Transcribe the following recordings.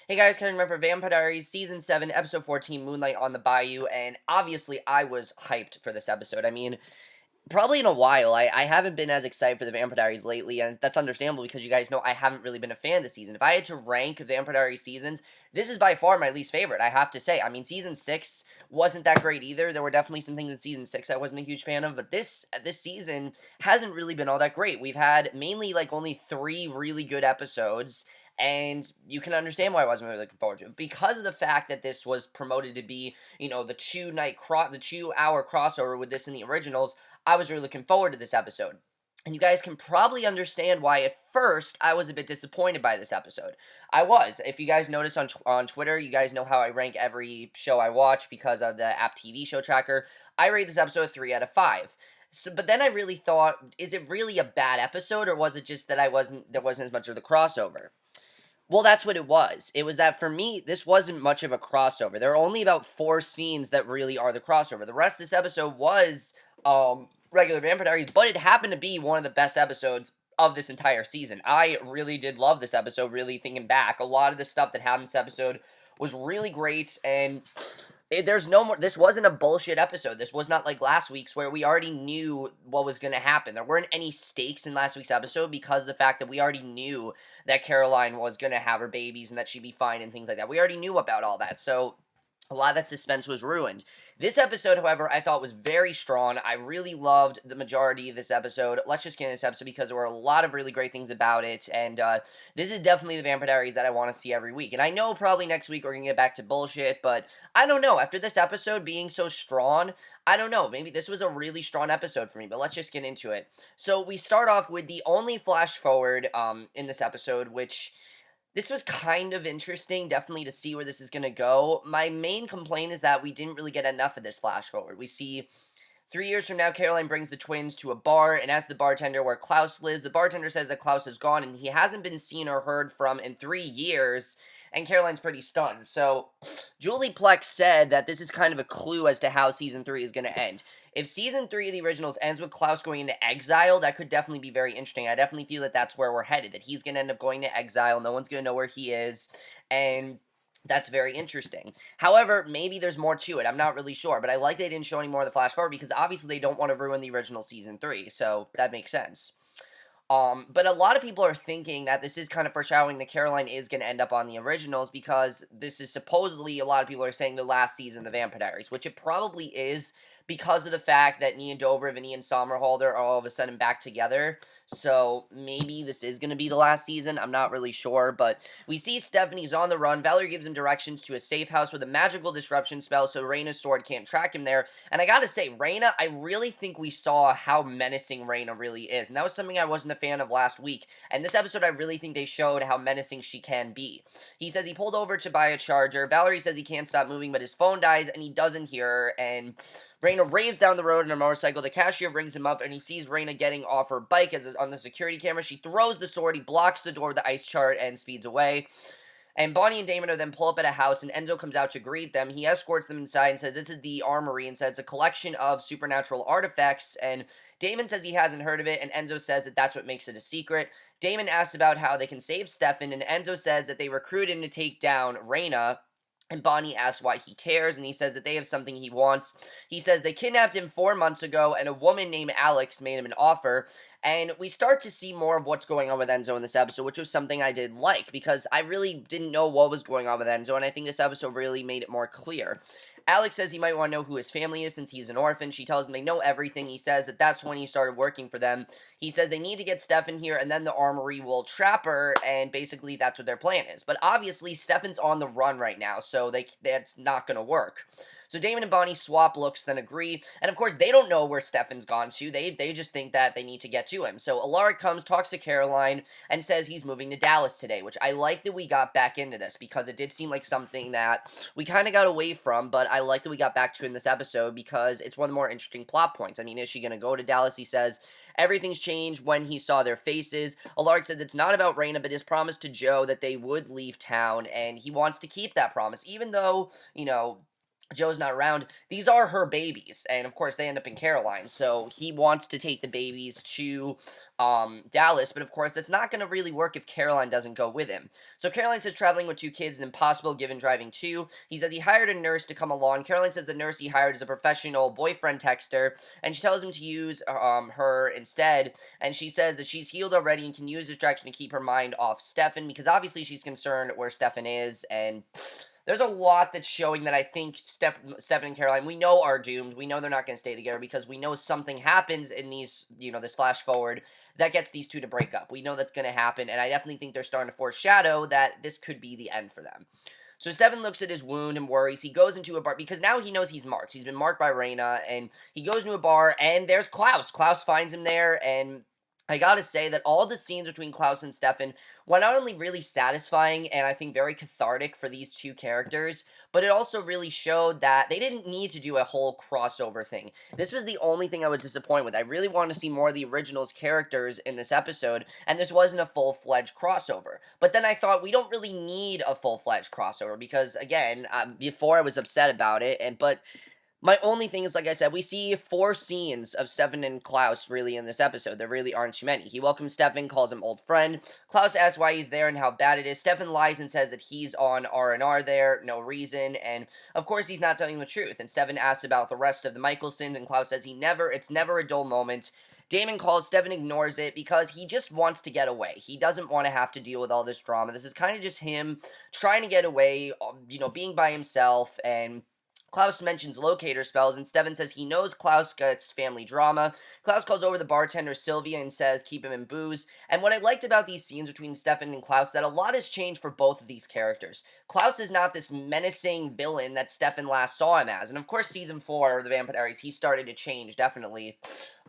Hey guys, Karen for Vampire Diaries, Season 7, Episode 14, Moonlight on the Bayou, and obviously I was hyped for this episode. I mean, probably in a while. I haven't been as excited for the Vampire Diaries lately, and that's understandable because you guys know I haven't really been a fan this season. If I had to rank Vampire Diaries seasons, this is by far my least favorite, I have to say. I mean, Season 6 wasn't that great either. There were definitely some things in Season 6 I wasn't a huge fan of, but this season hasn't really been all that great. We've had mainly, like, only 3 really good episodes, and you can understand why I wasn't really looking forward to it. Because of the fact that this was promoted to be, the 2-hour crossover with this in the originals, I was really looking forward to this episode. And you guys can probably understand why at first I was a bit disappointed by this episode. I was. If you guys notice on Twitter, you guys know how I rank every show I watch because of the app TV show tracker. I rate this episode 3 out of 5. So, but then I really thought, is it really a bad episode, or was it just that there wasn't as much of the crossover? Well, that's what it was. It was that for me, this wasn't much of a crossover. There are only about 4 scenes that really are the crossover. The rest of this episode was regular Vampire Diaries, but it happened to be one of the best episodes of this entire season. I really did love this episode, really thinking back. A lot of the stuff that happened in this episode was really great, and there's no more. This wasn't a bullshit episode. This was not like last week's where we already knew what was going to happen. There weren't any stakes in last week's episode because of the fact that we already knew that Caroline was going to have her babies and that she'd be fine and things like that. We already knew about all that. So a lot of that suspense was ruined. This episode, however, I thought was very strong. I really loved the majority of this episode. Let's just get into this episode because there were a lot of really great things about it, and this is definitely the Vampire Diaries that I want to see every week. And I know probably next week we're going to get back to bullshit, but I don't know. After this episode being so strong, I don't know. Maybe this was a really strong episode for me, but let's just get into it. So we start off with the only flash forward in this episode, which this was kind of interesting, definitely, to see where this is going to go. My main complaint is that we didn't really get enough of this flash forward. We see 3 years from now, Caroline brings the twins to a bar and asks the bartender where Klaus lives. The bartender says that Klaus is gone and he hasn't been seen or heard from in 3 years, and Caroline's pretty stunned. So, Julie Plex said that this is kind of a clue as to how Season 3 is going to end. If Season 3 of the originals ends with Klaus going into exile, that could definitely be very interesting. I definitely feel that that's where we're headed, that he's going to end up going to exile, no one's going to know where he is, and that's very interesting. However, maybe there's more to it. I'm not really sure, but I like they didn't show any more of the flash forward because obviously they don't want to ruin the original Season 3, so that makes sense. But a lot of people are thinking that this is kind of foreshadowing that Caroline is going to end up on the originals because this is supposedly, a lot of people are saying, the last season of Vampire Diaries, which it probably is because of the fact that Nia Dobrev and Ian Somerhalder are all of a sudden back together. So maybe this is going to be the last season. I'm not really sure, but we see Stephanie's on the run. Valerie gives him directions to a safe house with a magical disruption spell so Rayna's sword can't track him there. And I gotta say, Rayna, I really think we saw how menacing Rayna really is. And that was something I wasn't a fan of last week. And this episode, I really think they showed how menacing she can be. He says he pulled over to buy a charger. Valerie says he can't stop moving, but his phone dies and he doesn't hear her. And Rayna raves down the road in a motorcycle. The cashier brings him up, and he sees Rayna getting off her bike on the security camera. She throws the sword. He blocks the door with the ice chart and speeds away. And Bonnie and Damon are then pull up at a house, and Enzo comes out to greet them. He escorts them inside and says this is the Armory, and says it's a collection of supernatural artifacts. And Damon says he hasn't heard of it, and Enzo says that that's what makes it a secret. Damon asks about how they can save Stefan, and Enzo says that they recruit him to take down Rayna. And Bonnie asks why he cares, and he says that they have something he wants. He says they kidnapped him 4 months ago, and a woman named Alex made him an offer. And we start to see more of what's going on with Enzo in this episode, which was something I did like, because I really didn't know what was going on with Enzo, and I think this episode really made it more clear. Alex says he might want to know who his family is since he's an orphan. She tells him they know everything. He says that that's when he started working for them. He says they need to get Stefan here, and then the Armory will trap her, and basically that's what their plan is. But obviously, Stefan's on the run right now, so that's not going to work. So Damon and Bonnie swap looks, then agree, and of course they don't know where Stefan's gone to, they just think that they need to get to him. So Alaric comes, talks to Caroline, and says he's moving to Dallas today, which I like that we got back into this, because it did seem like something that we kind of got away from, but I like that we got back to in this episode, because it's one of the more interesting plot points. I mean, is she going to go to Dallas? He says everything's changed when he saw their faces. Alaric says it's not about Rayna, but his promise to Joe that they would leave town, and he wants to keep that promise, even though, Joe's not around, these are her babies, and of course they end up in Caroline. So he wants to take the babies to Dallas, but of course that's not going to really work if Caroline doesn't go with him. So Caroline says traveling with two kids is impossible given driving two. He says he hired a nurse to come along. Caroline says the nurse he hired is a professional boyfriend texter, and she tells him to use her instead. And she says that she's healed already and can use distraction to keep her mind off Stefan, because obviously she's concerned where Stefan is, and there's a lot that's showing that I think Stefan and Caroline, we know, are doomed. We know they're not going to stay together because we know something happens in these, this flash forward that gets these two to break up. We know that's going to happen, and I definitely think they're starting to foreshadow that this could be the end for them. So Stefan looks at his wound and worries. He goes into a bar because now he knows he's marked. He's been marked by Rayna, and he goes into a bar, and there's Klaus. Klaus finds him there, and I gotta say that all the scenes between Klaus and Stefan were not only really satisfying and I think very cathartic for these two characters, but it also really showed that they didn't need to do a whole crossover thing. This was the only thing I was disappointed with. I really wanted to see more of the originals characters in this episode, and this wasn't a full-fledged crossover. But then I thought we don't really need a full-fledged crossover because, again, before I was upset about it, but my only thing is, like I said, we see 4 scenes of Stefan and Klaus really in this episode. There really aren't too many. He welcomes Stefan, calls him old friend. Klaus asks why he's there and how bad it is. Stefan lies and says that he's on R&R there, no reason, and of course he's not telling the truth. And Stefan asks about the rest of the Michaelsons, and Klaus says it's never a dull moment. Damon calls, Stefan ignores it because he just wants to get away. He doesn't want to have to deal with all this drama. This is kind of just him trying to get away, being by himself, and Klaus mentions locator spells, and Stefan says he knows Klaus gets family drama. Klaus calls over the bartender Sylvia and says keep him in booze. And what I liked about these scenes between Stefan and Klaus, that a lot has changed for both of these characters. Klaus is not this menacing villain that Stefan last saw him as. And of course, season 4 of the Vampire Diaries, he started to change, definitely.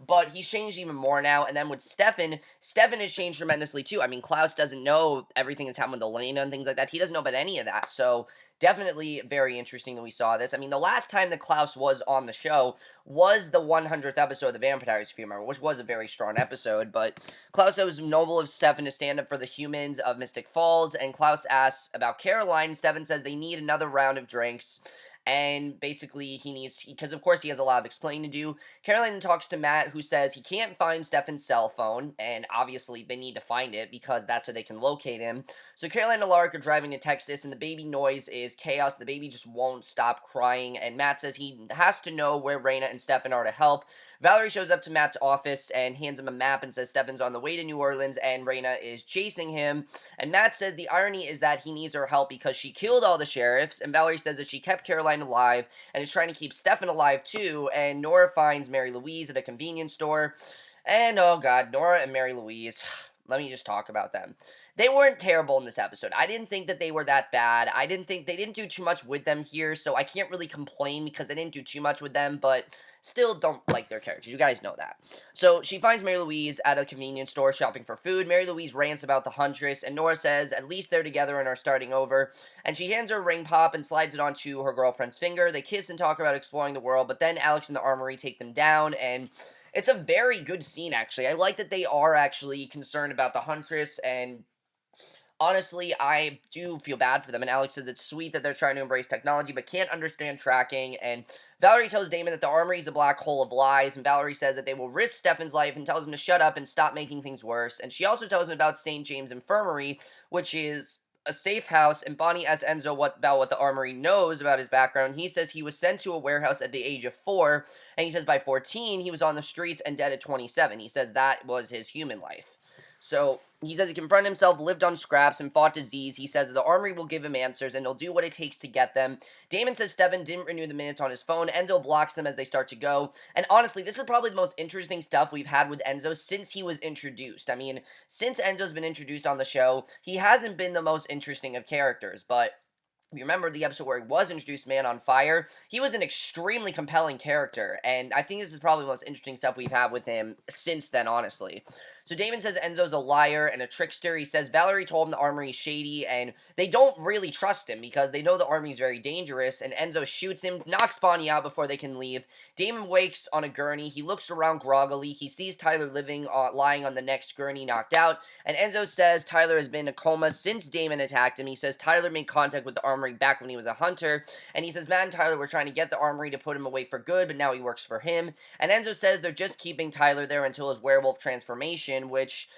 But he's changed even more now. And then with Stefan has changed tremendously too. I mean, Klaus doesn't know everything that's happened with Elena and things like that. He doesn't know about any of that. So definitely very interesting that we saw this. I mean, the last time that Klaus was on the show was the 100th episode of the Vampire Diaries, if you remember, which was a very strong episode. But Klaus was noble of Stefan to stand up for the humans of Mystic Falls, and Klaus asks about Caroline. Stefan says they need another round of drinks. And basically, he needs, because of course he has a lot of explaining to do. Caroline talks to Matt, who says he can't find Stefan's cell phone, and obviously they need to find it because that's how they can locate him. So Caroline and Alaric are driving to Texas, and the baby noise is chaos. The baby just won't stop crying, and Matt says he has to know where Rayna and Stefan are to help. Valerie shows up to Matt's office and hands him a map and says Stefan's on the way to New Orleans and Rayna is chasing him. And Matt says the irony is that he needs her help because she killed all the sheriffs, and Valerie says that she kept Caroline alive and is trying to keep Stefan alive too. And Nora finds Mary Louise at a convenience store. And oh god, Nora and Mary Louise, let me just talk about them. They weren't terrible in this episode. I didn't think that they were that bad. I didn't think they didn't do too much with them here, so I can't really complain because they didn't do too much with them, but still don't like their characters. You guys know that. So she finds Mary Louise at a convenience store shopping for food. Mary Louise rants about the huntress, and Nora says at least they're together and are starting over. And she hands her a ring pop and slides it onto her girlfriend's finger. They kiss and talk about exploring the world, but then Alex and the Armory take them down, and it's a very good scene, actually. I like that they are actually concerned about the huntress, and honestly, I do feel bad for them, and Alex says it's sweet that they're trying to embrace technology, but can't understand tracking, and Valerie tells Damon that the Armory is a black hole of lies, and Valerie says that they will risk Stefan's life and tells him to shut up and stop making things worse, and she also tells him about St. James Infirmary, which is a safe house, and Bonnie asks Enzo about what the Armory knows about his background. He says he was sent to a warehouse at the age of 4, and he says by 14, he was on the streets and dead at 27. He says that was his human life. So, he says he confronted himself, lived on scraps, and fought disease. He says that the Armory will give him answers, and he'll do what it takes to get them. Damon says Stefan didn't renew the minutes on his phone. Enzo blocks them as they start to go. And honestly, this is probably the most interesting stuff we've had with Enzo since he was introduced. I mean, since Enzo's been introduced on the show, he hasn't been the most interesting of characters, but if you remember the episode where he was introduced, Man on Fire, he was an extremely compelling character, and I think this is probably the most interesting stuff we've had with him since then, honestly. So Damon says Enzo's a liar and a trickster. He says Valerie told him the Armory is shady, and they don't really trust him because they know the Armory is very dangerous, and Enzo shoots him, knocks Bonnie out before they can leave. Damon wakes on a gurney. He looks around groggily. He sees Tyler lying on the next gurney, knocked out, and Enzo says Tyler has been in a coma since Damon attacked him. He says Tyler made contact with the Armory back when he was a hunter, and he says Matt and Tyler were trying to get the Armory to put him away for good, but now he works for him. And Enzo says they're just keeping Tyler there until his werewolf transformation, which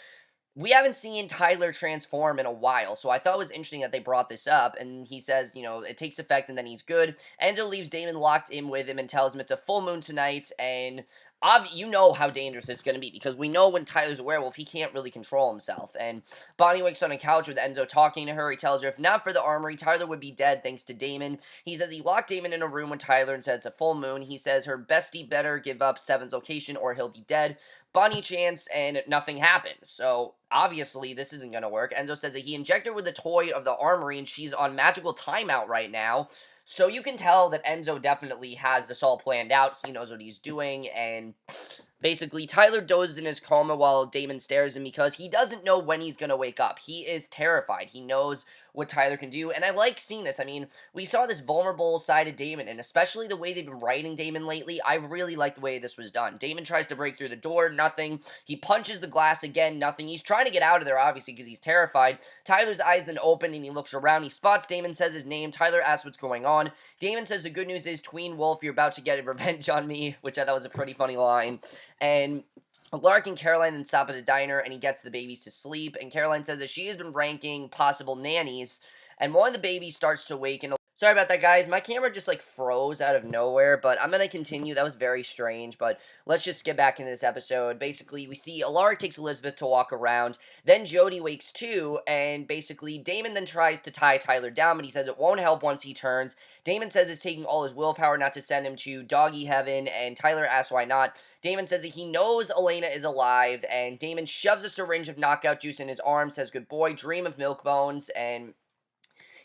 we haven't seen Tyler transform in a while, so I thought it was interesting that they brought this up, and he says, it takes effect and then he's good. Enzo leaves Damon locked in with him and tells him it's a full moon tonight, and you know how dangerous it's going to be, because we know when Tyler's a werewolf, he can't really control himself, and Bonnie wakes on a couch with Enzo talking to her. He tells her if not for the Armory, Tyler would be dead thanks to Damon. He says he locked Damon in a room with Tyler and said it's a full moon. He says her bestie better give up Seven's location or he'll be dead. Bonnie chants, and nothing happens. So, obviously, this isn't going to work. Enzo says that he injected her with the toy of the Armory, and she's on magical timeout right now. So, you can tell that Enzo definitely has this all planned out. He knows what he's doing, and basically, Tyler dozes in his coma while Damon stares at him because he doesn't know when he's going to wake up. He is terrified. He knows what Tyler can do, and I like seeing this. I mean, we saw this vulnerable side of Damon, and especially the way they've been writing Damon lately, I really like the way this was done. Damon tries to break through the door, nothing. He punches the glass again, nothing. He's trying to get out of there, obviously, because he's terrified. Tyler's eyes then open, and he looks around. He spots Damon, says his name. Tyler asks what's going on. Damon says the good news is, Tween Wolf, you're about to get revenge on me, which I thought was a pretty funny line. And Alaric and Caroline then stop at a diner, and he gets the babies to sleep, and Caroline says that she has been ranking possible nannies, and one of the babies starts to wake, and sorry about that, guys. My camera just, froze out of nowhere, but I'm gonna continue. That was very strange, but let's just get back into this episode. Basically, we see Alaric takes Elizabeth to walk around, then Jody wakes too, and basically, Damon then tries to tie Tyler down, but he says it won't help once he turns. Damon says it's taking all his willpower not to send him to doggy heaven, and Tyler asks why not. Damon says that he knows Elena is alive, and Damon shoves a syringe of knockout juice in his arm, says good boy, dream of milk bones, and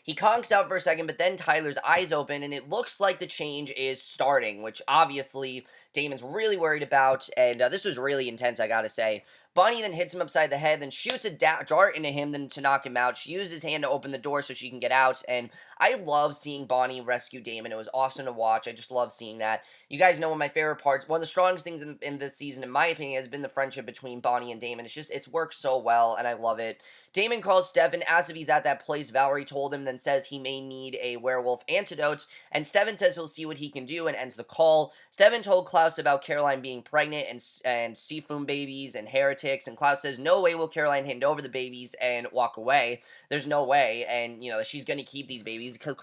he conks out for a second, but then Tyler's eyes open, and it looks like the change is starting, which obviously Damon's really worried about, and this was really intense, I gotta say. Bonnie then hits him upside the head, then shoots a dart into him then to knock him out. She uses his hand to open the door so she can get out, and I love seeing Bonnie rescue Damon. It was awesome to watch. I just love seeing that. You guys know one of my favorite parts. One of the strongest things in this season, in my opinion, has been the friendship between Bonnie and Damon. It's worked so well, and I love it. Damon calls Stefan, asks if he's at that place Valerie told him, then says he may need a werewolf antidote, and Stefan says he'll see what he can do and ends the call. Stefan told Klaus about Caroline being pregnant and Seafoam babies and heretics, and Klaus says no way will Caroline hand over the babies and walk away. There's no way, and, she's going to keep these babies, because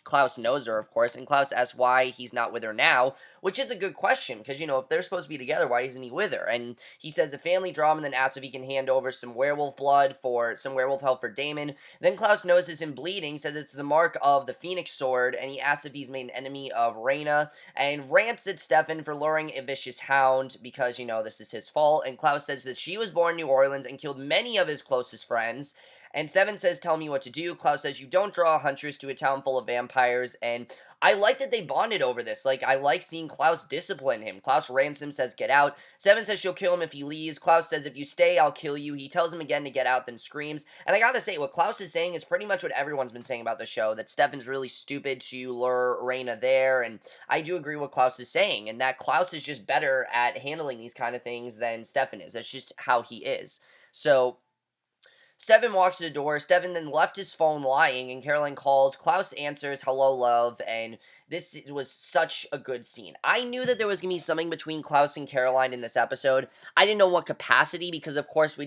Klaus knows her, of course, and Klaus asks why he's not with her now, which is a good question, because, if they're supposed to be together, why isn't he with her? And he says a family drama, and then asks if he can hand over some werewolf blood for some werewolf help for Damon. Then Klaus notices him bleeding, says it's the mark of the Phoenix Sword, and he asks if he's made an enemy of Rayna, and rants at Stefan for luring a vicious hound, because, this is his fault, and Klaus says that she was born in New Orleans and killed many of his closest friends, and Stefan says, tell me what to do. Klaus says, you don't draw a huntress to a town full of vampires, and I like that they bonded over this. I like seeing Klaus discipline him. Klaus rants him, says, get out. Stefan says she'll kill him if he leaves. Klaus says, if you stay, I'll kill you. He tells him again to get out, then screams. And I gotta say, what Klaus is saying is pretty much what everyone's been saying about the show, that Stefan's really stupid to lure Rayna there, and I do agree with what Klaus is saying, and that Klaus is just better at handling these kind of things than Stefan is. That's just how he is. So Stefan walks to the door. Stefan then left his phone lying, and Caroline calls. Klaus answers, hello, love, and this was such a good scene. I knew that there was going to be something between Klaus and Caroline in this episode. I didn't know what capacity, because of course I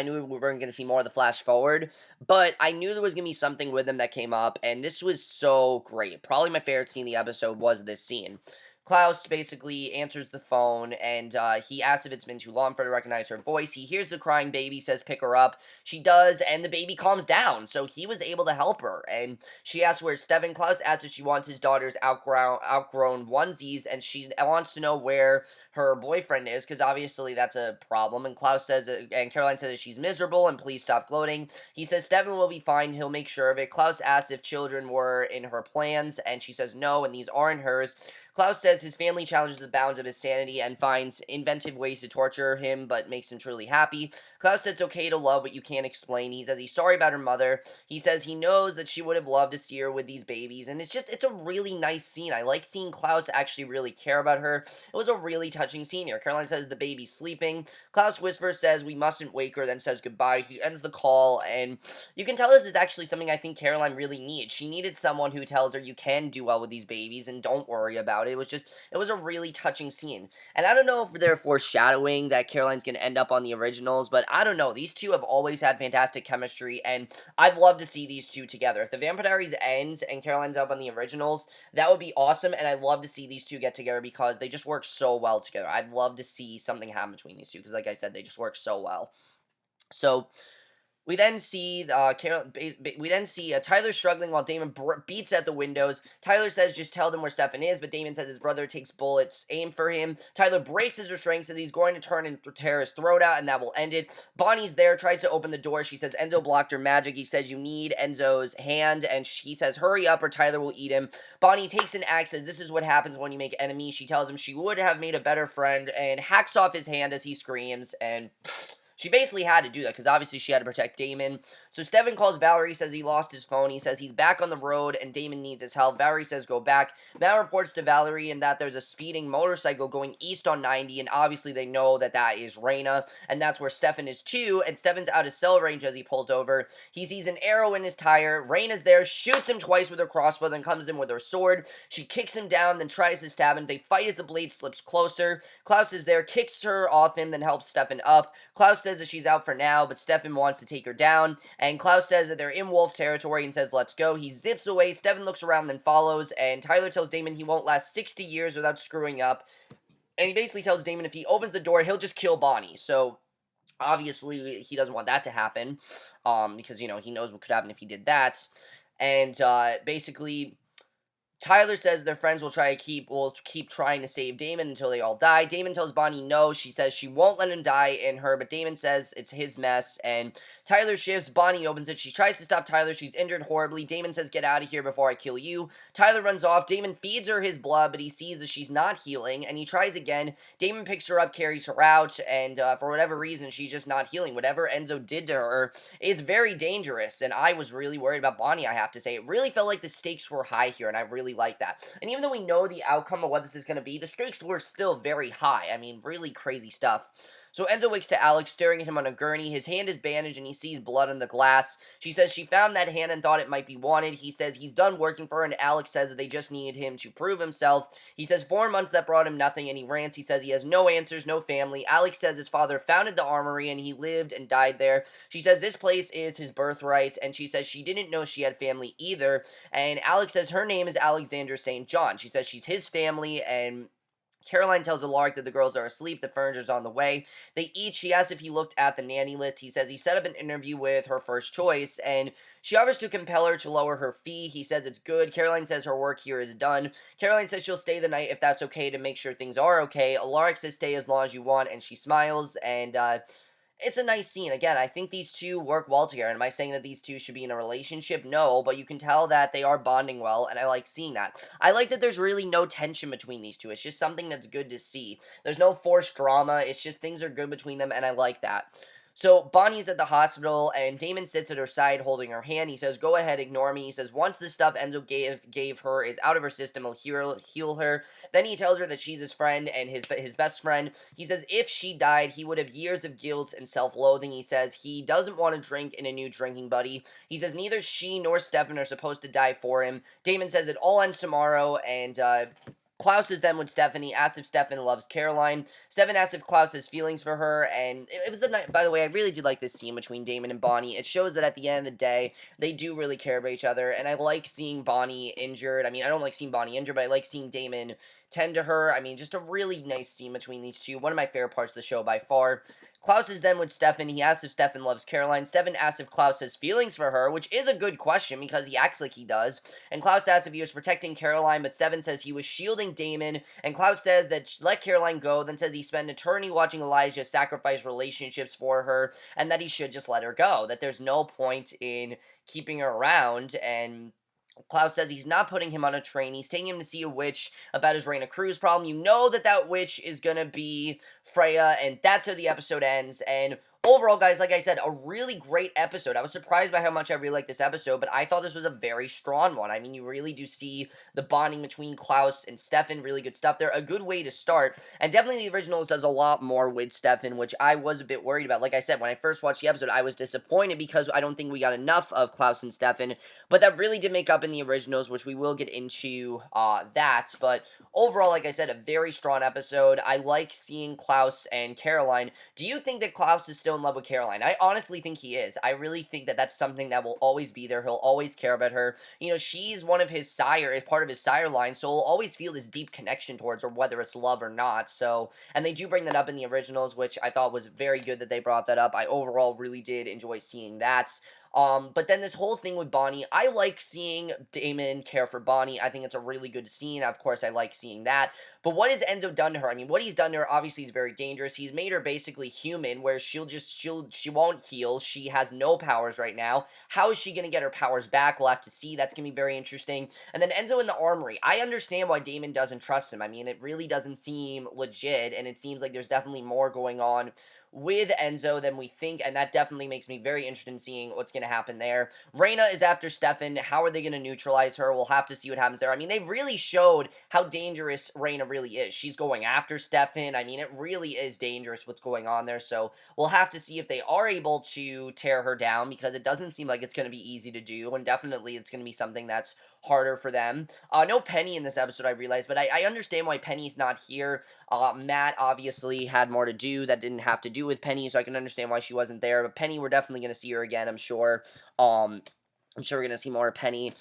knew we weren't going to see more of the flash forward, but I knew there was going to be something with them that came up, and this was so great. Probably my favorite scene in the episode was this scene. Klaus basically answers the phone, and he asks if it's been too long for her to recognize her voice. He hears the crying baby, says pick her up. She does, and the baby calms down, so he was able to help her. And she asks where's Stefan. Klaus asks if she wants his daughter's outgrown onesies, and she wants to know where her boyfriend is, because obviously that's a problem. And Klaus says, and Caroline says that she's miserable, and please stop gloating. He says Stefan will be fine, he'll make sure of it. Klaus asks if children were in her plans, and she says no, and these aren't hers. Klaus says his family challenges the bounds of his sanity and finds inventive ways to torture him, but makes him truly happy. Klaus says it's okay to love what you can't explain. He says he's sorry about her mother. He says he knows that she would have loved to see her with these babies, and it's a really nice scene. I like seeing Klaus actually really care about her. It was a really touching scene here. Caroline says the baby's sleeping. Klaus whispers, says we mustn't wake her, then says goodbye. He ends the call, and you can tell this is actually something I think Caroline really needs. She needed someone who tells her you can do well with these babies and don't worry about it. It was a really touching scene. And I don't know if they're foreshadowing that Caroline's going to end up on the originals, but I don't know. These two have always had fantastic chemistry, and I'd love to see these two together. If the Vampire Diaries ends and Caroline's up on the originals, that would be awesome, and I'd love to see these two get together because they just work so well together. I'd love to see something happen between these two because, like I said, they just work so well. So, we then see Tyler struggling while Damon beats at the windows. Tyler says just tell them where Stefan is, but Damon says his brother takes bullets aimed for him. Tyler breaks his restraint, says he's going to turn and tear his throat out, and that will end it. Bonnie's there, tries to open the door. She says Enzo blocked her magic. He says you need Enzo's hand, and he says hurry up or Tyler will eat him. Bonnie takes an axe, says this is what happens when you make enemies. She tells him she would have made a better friend, and hacks off his hand as he screams, and she basically had to do that because obviously she had to protect Damon. So Stefan calls Valerie, says he lost his phone. He says he's back on the road and Damon needs his help. Valerie says go back. Matt reports to Valerie and that there's a speeding motorcycle going east on 90, and obviously they know that that is Rayna, and that's where Stefan is too, and Stefan's out of cell range as he pulls over. He sees an arrow in his tire. Rayna's there, shoots him twice with her crossbow, then comes in with her sword. She kicks him down, then tries to stab him. They fight as the blade slips closer. Klaus is there, kicks her off him, then helps Stefan up. Klaus says that she's out for now, but Stefan wants to take her down, and Klaus says that they're in wolf territory and says, let's go. He zips away, Stefan looks around, then follows, and Tyler tells Damon he won't last 60 years without screwing up, and he basically tells Damon if he opens the door, he'll just kill Bonnie, so obviously he doesn't want that to happen, because, you know, he knows what could happen if he did that, and, basically Tyler says their friends will keep trying to save Damon until they all die. Damon tells Bonnie no. She says she won't let him die in her, but Damon says it's his mess, and Tyler shifts. Bonnie opens it. She tries to stop Tyler. She's injured horribly. Damon says, get out of here before I kill you. Tyler runs off. Damon feeds her his blood, but he sees that she's not healing, and he tries again. Damon picks her up, carries her out, and for whatever reason, she's just not healing. Whatever Enzo did to her is very dangerous, and I was really worried about Bonnie, I have to say. It really felt like the stakes were high here, and I really like that. And even though we know the outcome of what this is going to be, the stakes were still very high. I mean, really crazy stuff. So Enzo wakes to Alex, staring at him on a gurney. His hand is bandaged and he sees blood on the glass. She says she found that hand and thought it might be wanted. He says he's done working for her, and Alex says that they just needed him to prove himself. He says 4 months that brought him nothing, and he rants. He says he has no answers, no family. Alex says his father founded the Armory and he lived and died there. She says this place is his birthright, and she says she didn't know she had family either. And Alex says her name is Alexander St. John. She says she's his family, and Caroline tells Alaric that the girls are asleep, the furniture's on the way. They eat. She asks if he looked at the nanny list. He says he set up an interview with her first choice, and she offers to compel her to lower her fee. He says it's good. Caroline says her work here is done. Caroline says she'll stay the night if that's okay to make sure things are okay. Alaric says stay as long as you want, and she smiles, and, it's a nice scene. Again, I think these two work well together. Am I saying that these two should be in a relationship? No, but you can tell that they are bonding well, and I like seeing that. I like that there's really no tension between these two. It's just something that's good to see. There's no forced drama. It's just things are good between them, and I like that. So, Bonnie's at the hospital, and Damon sits at her side holding her hand. He says, go ahead, ignore me. He says, once the stuff Enzo gave her is out of her system, he'll heal her. Then he tells her that she's his friend and his best friend. He says if she died, he would have years of guilt and self-loathing. He says he doesn't want to drink in a new drinking buddy. He says neither she nor Stefan are supposed to die for him. Damon says it all ends tomorrow, and, Klaus is then with Stephanie, asks if Stefan loves Caroline. Stefan asks if Klaus has feelings for her, and it was a night. By the way, I really did like this scene between Damon and Bonnie. It shows that at the end of the day, they do really care about each other, and I like seeing Bonnie injured. I mean, I don't like seeing Bonnie injured, but I like seeing Damon tend to her. I mean, just a really nice scene between these two. One of my favorite parts of the show by far. Klaus is then with Stefan. He asks if Stefan loves Caroline. Stefan asks if Klaus has feelings for her, which is a good question because he acts like he does. And Klaus asks if he was protecting Caroline, but Stefan says he was shielding Damon. And Klaus says that let Caroline go, then says he spent an eternity watching Elijah sacrifice relationships for her, and that he should just let her go. That there's no point in keeping her around, and Klaus says he's not putting him on a train. He's taking him to see a witch about his Rayna cruise problem. You know that witch is going to be Freya, and that's how the episode ends. And overall, guys, like I said, a really great episode. I was surprised by how much I really liked this episode, but I thought this was a very strong one. I mean, you really do see the bonding between Klaus and Stefan. Really good stuff there. A good way to start. And definitely the originals does a lot more with Stefan, which I was a bit worried about. Like I said, when I first watched the episode, I was disappointed because I don't think we got enough of Klaus and Stefan, but that really did make up in the originals, which we will get into that. But overall, like I said, a very strong episode. I like seeing Klaus and Caroline. Do you think that Klaus is still in love with Caroline? I honestly think he is. I really think that that's something that will always be there. He'll always care about her. You know, she's one of his sire, is part of his sire line, so he'll always feel this deep connection towards her, whether it's love or not. So, and they do bring that up in the originals, which I thought was very good that they brought that up. I overall really did enjoy seeing that. But then this whole thing with Bonnie, I like seeing Damon care for Bonnie. I think it's a really good scene. Of course, I like seeing that. But what has Enzo done to her? I mean, what he's done to her obviously is very dangerous. He's made her basically human, where she won't heal. She has no powers right now. How is she going to get her powers back? We'll have to see. That's going to be very interesting. And then Enzo in the armory. I understand why Damon doesn't trust him. I mean, it really doesn't seem legit, and it seems like there's definitely more going on with Enzo than we think, and that definitely makes me very interested in seeing what's going to happen there. Rayna is after Stefan. How are they going to neutralize her? We'll have to see what happens there. I mean, they really showed how dangerous Rayna really is. She's going after Stefan. I mean, it really is dangerous what's going on there, so we'll have to see if they are able to tear her down, because it doesn't seem like it's going to be easy to do, and definitely it's going to be something that's harder for them. No Penny in this episode, I realized, but I understand why Penny's not here. Matt obviously had more to do that didn't have to do with Penny, so I can understand why she wasn't there. But Penny, we're definitely going to see her again, I'm sure. I'm sure we're going to see more of Penny.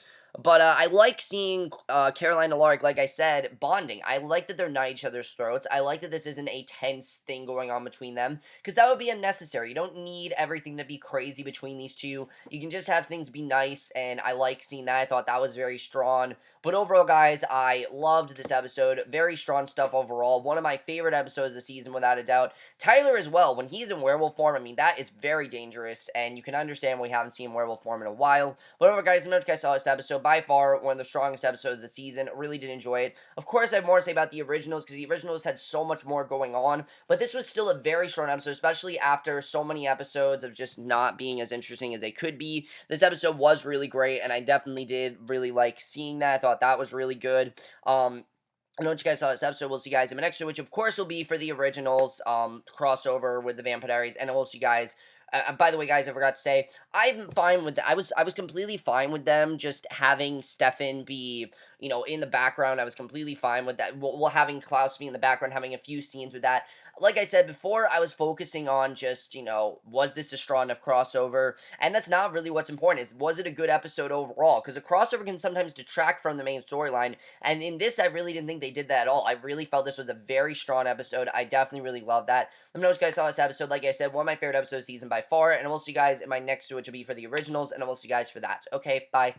But I like seeing Caroline and Alaric, like I said, bonding. I like that they're not each other's throats. I like that this isn't a tense thing going on between them, because that would be unnecessary. You don't need everything to be crazy between these two. You can just have things be nice, and I like seeing that. I thought that was very strong. But overall, guys, I loved this episode. Very strong stuff overall. One of my favorite episodes of the season, without a doubt. Tyler as well. When he's in werewolf form, I mean, that is very dangerous, and you can understand we haven't seen werewolf form in a while. But overall, guys, let me know if you guys saw this episode. By far, one of the strongest episodes of the season. Really did enjoy it. Of course, I have more to say about the originals, because the originals had so much more going on, but this was still a very strong episode, especially after so many episodes of just not being as interesting as they could be. This episode was really great, and I definitely did really like seeing that. I thought that was really good. I know what you guys saw this episode. We'll see you guys in the next one, which of course will be for the originals crossover with the Vampire Diaries, and we'll see you guys. By the way, guys, I forgot to say, I'm fine with I was completely fine with them just having Stefan be, you know, in the background. I was completely fine with that. Well, having Klaus be in the background, having a few scenes with that. Like I said before, I was focusing on just, you know, was this a strong enough crossover? And that's not really what's important. Is was it a good episode overall? Because a crossover can sometimes detract from the main storyline. And in this, I really didn't think they did that at all. I really felt this was a very strong episode. I definitely really loved that. Let me know what you guys saw this episode. Like I said, one of my favorite episodes of the season by far. And we'll see you guys in my next, which will be for the originals. And we'll see you guys for that. Okay, bye.